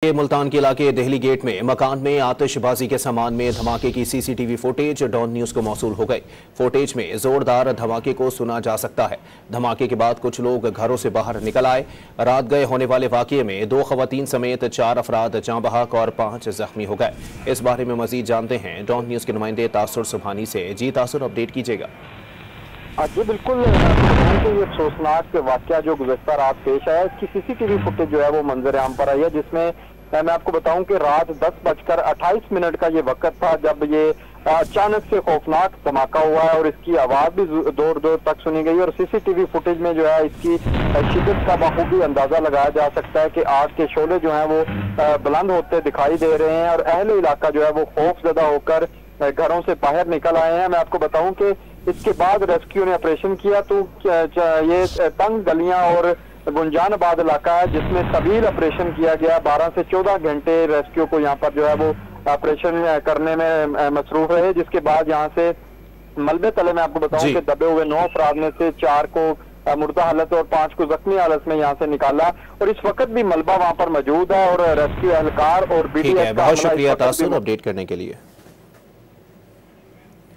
मुल्तान के इलाके दिल्ली गेट में मकान में आतिशबाजी के सामान में धमाके की सीसीटीवी फुटेज डॉन न्यूज को मौसूल हो गई। फुटेज में जोरदार धमाके को सुना जा सकता है। धमाके के बाद कुछ लोग घरों से बाहर निकल आए। रात गए होने वाले वाकये में 2 खवातीन समेत 4 अफराद जाँ बहक और 5 जख्मी हो गए। इस बारे में मजीद जानते हैं डॉन न्यूज के नुमाइंदे तासुर सुबहानी से। जी तासुर, अपडेट कीजिएगा। जी बिल्कुल, ये अफसोसनाक वाकया जो गुज़श्ता रात पेश आया, इसकी सीसीटीवी फुटेज जो है वो मंजर आम पर आई है, जिसमें मैं आपको बताऊं कि रात 10:28 का ये वक्त था जब ये अचानक से खौफनाक धमाका हुआ है और इसकी आवाज भी दूर दूर तक सुनी गई। और सीसीटीवी फुटेज में जो है इसकी शिद्दत का बखूबी अंदाजा लगाया जा सकता है कि आग के शोले जो हैं वो बुलंद होते दिखाई दे रहे हैं और अहले इलाका जो है वो खौफजदा होकर घरों से बाहर निकल आए हैं। मैं आपको बताऊं कि इसके बाद रेस्क्यू ने ऑपरेशन किया तो ये तंग गलियां और गुंजानाबाद इलाका है जिसमें तवील ऑपरेशन किया गया। 12 से 14 घंटे रेस्क्यू को यहाँ पर जो है वो ऑपरेशन करने में मसरूफ रहे, जिसके बाद यहाँ से मलबे तले में आपको बताऊं कि दबे हुए 9 अफराद में से 4 को मुर्दा हालत और 5 को जख्मी हालत में यहाँ से निकाला और इस वक्त भी मलबा वहाँ पर मौजूद है और रेस्क्यू एहलकार और BTS बहुत शुक्रिया तासुर अपडेट करने के लिए।